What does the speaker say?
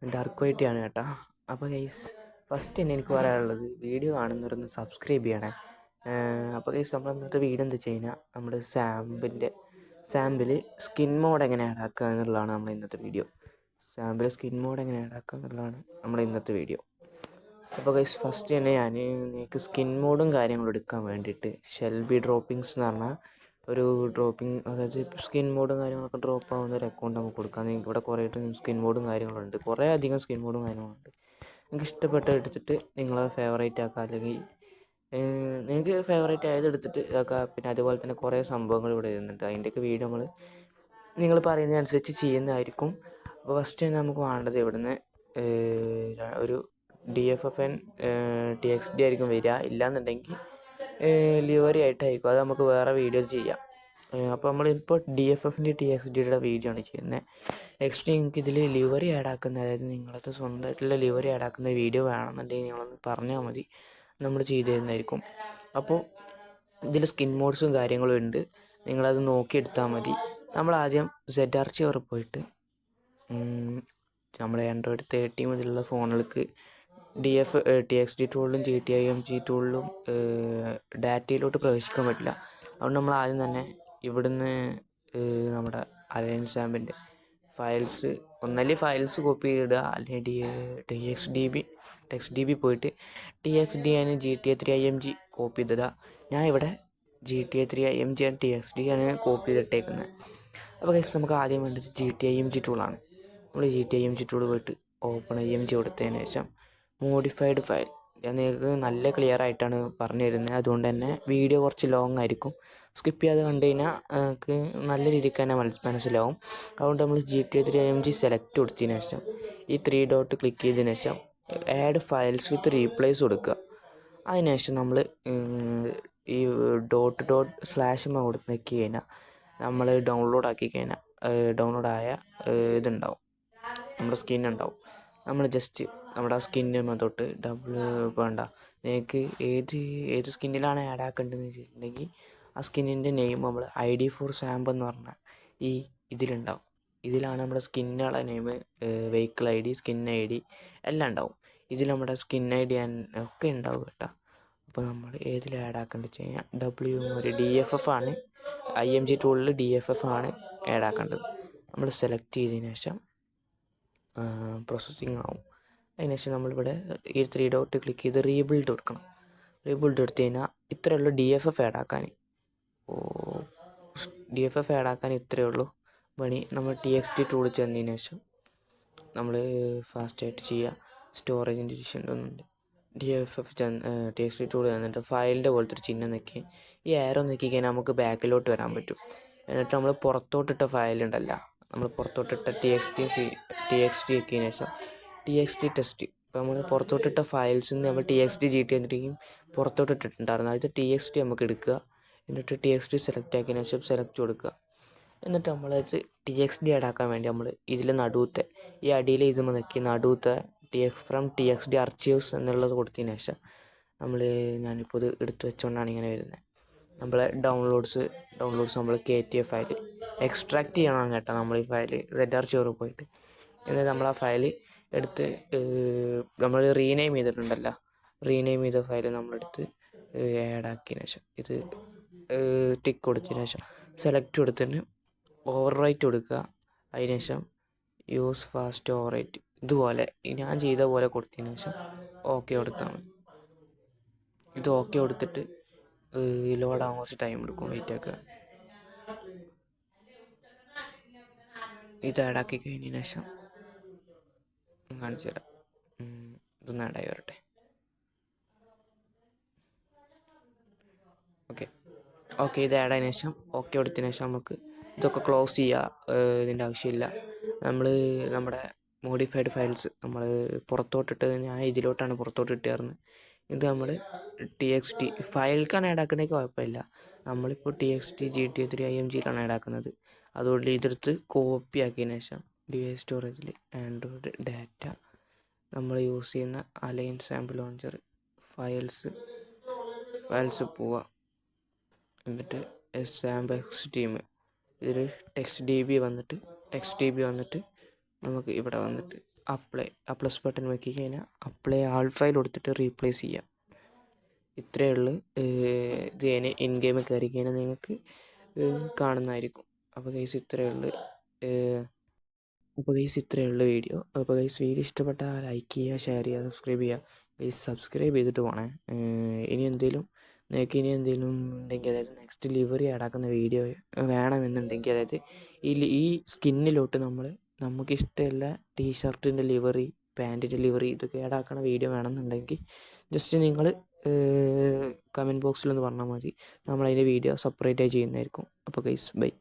Dark white ആണ് കേട്ടോ. അപ്പോൾ ഗൈസ് ഫസ്റ്റ് തന്നെ എനിക്ക് പറയാനുള്ളത്, വീഡിയോ കാണുന്നവരൊന്ന് സബ്സ്ക്രൈബ് ചെയ്യണേ. അപ്പോൾ ഗൈസ് നമ്മൾ ഇന്നത്തെ വീഡിയോ എന്താ വെച്ച് കഴിഞ്ഞാൽ, നമ്മുടെ സാമ്പിൾ സ്കിൻ മോഡ് എങ്ങനെ ആഡാക്കുക എന്നുള്ളതാണ് നമ്മുടെ ഇന്നത്തെ വീഡിയോ. സാമ്പിൾ സ്കിൻ മോഡ് എങ്ങനെ ആഡാക്കുക എന്നുള്ളതാണ് നമ്മുടെ ഇന്നത്തെ വീഡിയോ. അപ്പോൾ ഗൈസ് ഫസ്റ്റ് തന്നെ നിങ്ങൾക്ക് സ്കിൻ മോഡും കാര്യങ്ങളും എടുക്കാൻ വേണ്ടിയിട്ട് ഷെൽബി ഡ്രോപ്പിങ്സ് എന്ന് പറഞ്ഞാൽ ഒരു ഡ്രോപ്പിംഗ്, അതായത് സ്കിൻ മോഡും കാര്യങ്ങളൊക്കെ ഡ്രോപ്പ് ആവുന്ന ഒരു അക്കൗണ്ട് നമുക്ക് കൊടുക്കാം. ഇവിടെ കുറേ സ്കിൻ മോഡും കാര്യങ്ങളുണ്ട്, കുറേ അധികം സ്കിൻ മോഡും കാര്യങ്ങളുണ്ട്. നിങ്ങൾക്ക് ഇഷ്ടപ്പെട്ട എടുത്തിട്ട് നിങ്ങളെ ഫേവറേറ്റ് ആക്കുക, അല്ലെങ്കിൽ നിങ്ങൾക്ക് ഫേവറേറ്റ് ആയത് എടുത്തിട്ട് ആക്കുക. പിന്നെ അതുപോലെ തന്നെ കുറേ സംഭവങ്ങൾ ഇവിടെ വരുന്നുണ്ട്, അതിൻ്റെയൊക്കെ വീഡിയോ നിങ്ങൾ പറയുന്നതനുസരിച്ച് ചെയ്യുന്നതായിരിക്കും. അപ്പോൾ ഫസ്റ്റ് തന്നെ നമുക്ക് വേണ്ടത് ഇവിടുന്ന് ഒരു DFFN TXD ആയിരിക്കും വരിക, ഇല്ലയെന്നുണ്ടെങ്കിൽ ലിവറി ആയിട്ടായിരിക്കും. അത് നമുക്ക് വേറെ വീഡിയോ ചെയ്യാം. അപ്പോൾ നമ്മളിപ്പോൾ DFFൻ്റെ TXDയുടെ വീഡിയോ ആണ് ചെയ്യുന്നത്. നെക്സ്റ്റ് നിങ്ങൾക്ക് ഇതിൽ ലിവറി ആഡാക്കുന്ന, അതായത് നിങ്ങളത് സ്വന്തമായിട്ടുള്ള ലിവറി ആഡാക്കുന്ന വീഡിയോ വേണമെന്നുണ്ടെങ്കിൽ നിങ്ങളൊന്ന് പറഞ്ഞാൽ മതി, നമ്മൾ ചെയ്തു തരുന്നതായിരിക്കും. അപ്പോൾ ഇതിൽ സ്കിൻ മോഡ്സും കാര്യങ്ങളും ഉണ്ട്, നിങ്ങളത് നോക്കിയെടുത്താൽ മതി. നമ്മളാദ്യം ZRCR പോയിട്ട് നമ്മൾ ആൻഡ്രോയിഡ് 13 മുതലുള്ള ഫോണുകൾക്ക് TXD ടൂളിലും GTIMG ടൂളിലും ഡാറ്റയിലോട്ട് പ്രവേശിക്കാൻ പറ്റില്ല. അതുകൊണ്ട് നമ്മൾ ആദ്യം തന്നെ ഇവിടുന്ന് നമ്മുടെ അലയൻസ് ആമ്പിൻ്റെ ഫയൽസ്, ഒന്നല്ലെങ്കിൽ ഫയൽസ് കോപ്പി ചെയ്തിടുക, അല്ലെങ്കിൽ TXDB പോയിട്ട് TXD ആണ് GTA3IMG കോപ്പി ചെയ്തിടുക. ഞാൻ ഇവിടെ GTA3IMG ആണ് TXD ആണ് കോപ്പി ചെയ്തിട്ടേക്കുന്നത്. അപ്പോൾ ഗൈസ് നമുക്ക് ആദ്യം വേണ്ടത് GTIMG ടൂളാണ്. നമ്മൾ GTIMG ടൂൾ പോയിട്ട് OpenIMG കൊടുത്തതിന് ശേഷം മോഡിഫൈഡ് ഫയൽ, ഞാൻ നിങ്ങൾക്ക് നല്ല ക്ലിയർ ആയിട്ടാണ് പറഞ്ഞു തരുന്നത്, അതുകൊണ്ട് തന്നെ വീഡിയോ കുറച്ച് ലോങ് ആയിരിക്കും. സ്കിപ്പ് ചെയ്യാതെ കണ്ടു കഴിഞ്ഞാൽ നിങ്ങൾക്ക് നല്ല രീതിക്ക് തന്നെ മനസ്സിലാവും. അതുകൊണ്ട് നമ്മൾ GTA3IMG സെലക്ട് കൊടുത്തതിന് ശേഷം ഈ 3 ഡോട്ട് ക്ലിക്ക് ചെയ്തതിന് ശേഷം ആഡ് ഫയൽസ് വിത്ത് റീപ്ലേസ് കൊടുക്കുക. അതിനുശേഷം നമ്മൾ ഈ // കൊടുത്ത് നോക്കി കഴിഞ്ഞാൽ നമ്മൾ ഡൗൺലോഡ് ആക്കി കഴിഞ്ഞാൽ ഡൗൺലോഡായ ഇതുണ്ടാവും, നമ്മുടെ സ്കിൻ ഉണ്ടാവും. നമ്മൾ ജസ്റ്റ് നമ്മുടെ ആ സ്കിന്നിന് തൊട്ട് വേണ്ട, നിങ്ങൾക്ക് ഏത് സ്കിന്നിലാണ് ആഡ് ആക്കേണ്ടതെന്ന് വെച്ചിട്ടുണ്ടെങ്കിൽ ആ സ്കിന്നിൻ്റെ നെയിം നമ്മൾ ID4SAMP എന്ന് പറഞ്ഞാൽ ഇതിലുണ്ടാവും. ഇതിലാണ് നമ്മുടെ സ്കിന്നുകളെ name, vehicle ID, skin ID എല്ലാം ഉണ്ടാവും. ഇതിൽ നമ്മുടെ സ്കിൻ ID ഒക്കെ ഉണ്ടാവും കേട്ടോ. അപ്പോൾ നമ്മൾ ഏതിൽ ആഡ് ആക്കേണ്ടത് വെച്ച് കഴിഞ്ഞാൽ ഒരു DFF ആണ്, IMG ടൂളിൽ DFF ആണ് ആഡ് ആക്കേണ്ടത്. നമ്മൾ സെലക്ട് ചെയ്തതിന് ശേഷം പ്രോസസ്സിങ് ആവും. അതിനുശേഷം നമ്മളിവിടെ ഈ 3 ഡോട്ട് ക്ലിക്ക് ചെയ്ത് റീബിൽഡ് കൊടുക്കണം. റീബിൽഡ് കൊടുത്തു കഴിഞ്ഞാൽ ഇത്രയേ ഉള്ളൂ DFF ആഡ് ആക്കാൻ. DFF ആഡ് ആക്കാൻ ഇത്രയേ ഉള്ളൂ പണി. നമ്മൾ TXD ടൂൾ ചെന്നതിന് ശേഷം നമ്മൾ ഫാസ്റ്റായിട്ട് ചെയ്യുക. സ്റ്റോറേജിൻ്റെ ഒന്നുണ്ട്, TXD ടൂൾ തന്നിട്ട് ഫയലിൻ്റെ പോലത്തെ ഒരു ചിഹ്നം നിൽക്കി ഈ ആരോ നോക്കി കഴിഞ്ഞാൽ നമുക്ക് ബാക്കിലോട്ട് വരാൻ പറ്റും. എന്നിട്ട് നമ്മൾ പുറത്തോട്ടിട്ട ഫയലുണ്ടല്ല, നമ്മൾ പുറത്തോട്ടിട്ട TXD വെക്കിയതിന് ശേഷം TXD ടെസ്റ്റ്, ഇപ്പോൾ നമ്മൾ പുറത്തോട്ടിട്ട ഫയൽസിൽ നിന്ന് നമ്മൾ TXD GT എന്നിട്ടും പുറത്തോട്ടിട്ടിട്ടുണ്ടായിരുന്നു. അത് TXD നമുക്ക് എടുക്കുക. എന്നിട്ട് TXD സെലക്ട് ആക്കിയതിന് ശേഷം സെലക്ട് കൊടുക്കുക. എന്നിട്ട് നമ്മളത് TXD ആഡ് ആക്കാൻ വേണ്ടി നമ്മൾ ഇതിൽ നടുവത്തെ ഈ അടിയിൽ ഇതുമ്പോൾ നോക്കി നടുവത്തെ ഫ്രം TXD ആർച്ചീവ്സ് എന്നുള്ളത് കൊടുത്തതിന് ശേഷം ഞാനിപ്പോൾ ഇത് എടുത്തു വെച്ചുകൊണ്ടാണ് ഇങ്ങനെ വരുന്നത്. നമ്മളെ ഡൗൺലോഡ്സ് നമ്മൾ കയറ്റിയ ഫയൽ എക്സ്ട്രാക്ട് ചെയ്യണം കേട്ടോ. നമ്മൾ ഈ ഫയൽ ZRCR പോയിട്ട് എന്നിട്ട് നമ്മൾ ആ ഫയൽ എടുത്ത് നമ്മൾ റീനെയിം ചെയ്തിട്ടുണ്ടല്ലോ, റീനെയിം ചെയ്ത ഫയൽ നമ്മളെടുത്ത് ആഡ് ആക്കിയതിന് ശേഷം ഇത് ടിക്ക് കൊടുത്തതിന് ശേഷം സെലക്ട് കൊടുത്തിട്ട് ഓവർ റൈറ്റ് കൊടുക്കുക. അതിനുശേഷം യൂസ് ഫാസ്റ്റ് ഓവർ റൈറ്റ് ഇതുപോലെ ഞാൻ ചെയ്ത പോലെ കൊടുത്തതിന് ശേഷം ഓക്കെ കൊടുത്താൽ മതി. ഇത് ഓക്കെ കൊടുത്തിട്ട് ലോഡാകാൻ കുറച്ച് ടൈം എടുക്കും, വെയിറ്റ് ആക്കുക. ഇത് ആഡാക്കി കഴിഞ്ഞതിന് ശേഷം കാണിച്ചു തരാം. ഇതൊന്ന് ആഡായി വരട്ടെ. ഓക്കെ ഇത് ആഡ് ആയതിനു ശേഷം ഓക്കെ കൊടുത്തതിന് ശേഷം നമുക്ക് ഇതൊക്കെ ക്ലോസ് ചെയ്യുക, ഇതിൻ്റെ ആവശ്യമില്ല. നമ്മുടെ മോഡിഫൈഡ് ഫയൽസ് നമ്മൾ പുറത്തോട്ടിട്ട്, ഞാൻ ഇതിലോട്ടാണ് പുറത്തോട്ടിട്ടായിരുന്നു. ഇത് നമ്മൾ TXD ഫയൽക്കാണ് ആഡ് ആക്കുന്നതൊക്കെ കുഴപ്പമില്ല. നമ്മളിപ്പോൾ TXD GTA3IMGയിലാണ് ആഡ് ആക്കുന്നത്. അതുകൊണ്ട് ഇതെടുത്ത് കോപ്പി ആക്കിയതിന് ശേഷം ഡിവൈസ് സ്റ്റോറേജിൽ ആൻഡ്രോയിഡ് ഡാറ്റ നമ്മൾ യൂസ് ചെയ്യുന്ന അലയൻസ് ആമ്പ് ലോഞ്ചർ ഫയൽസ് പോവുക. എന്നിട്ട് SAMPX ടീം ഇതിൽ ടെക്സ്റ്റ് DB വന്നിട്ട് നമുക്ക് ഇവിടെ വന്നിട്ട് അപ്ലൈ ആ പ്ലസ് ബട്ടൺ വെക്കി കഴിഞ്ഞാൽ അപ്ലൈ ആൾ ഫയൽ കൊടുത്തിട്ട് റീപ്ലേസ് ചെയ്യാം. ഇത്രയേ ഉള്ളൂ. ഇത് ഇൻ ഗെയിം കയറി കഴിഞ്ഞാൽ നിങ്ങൾക്ക് കാണുന്നതായിരിക്കും. അപ്പോൾ ഗൈസ് ഇത്രയേ ഉള്ളൂ. വീഡിയോ. അപ്പോൾ ഗൈസ് വീഡിയോ ഇഷ്ടപ്പെട്ടാൽ ലൈക്ക് ചെയ്യുക, ഷെയർ ചെയ്യുക, സബ്സ്ക്രൈബ് ചെയ്യുക. ഗൈസ് സബ്സ്ക്രൈബ് ചെയ്തിട്ട് പോകണേ. നിങ്ങൾക്ക് ഇനി എന്തെങ്കിലും ഉണ്ടെങ്കിൽ, അതായത് നെക്സ്റ്റ് ലിവറി ആഡാക്കുന്ന വീഡിയോ വേണമെന്നുണ്ടെങ്കിൽ, അതായത് ഈ സ്കിന്നിലോട്ട് നമുക്കിഷ്ടമുള്ള ടീഷർട്ടിൻ്റെ ലിവറി, പാൻറ്റിൻ്റെ ലിവറി ഇതൊക്കെ ആഡാക്കണ വീഡിയോ വേണമെന്നുണ്ടെങ്കിൽ ജസ്റ്റ് നിങ്ങൾ കമൻറ്റ് ബോക്സിലൊന്ന് പറഞ്ഞാൽ മതി. നമ്മളതിൻ്റെ വീഡിയോ സെപ്പറേറ്റായി ചെയ്യുന്നതായിരിക്കും. അപ്പോൾ ഗൈസ് ബൈ.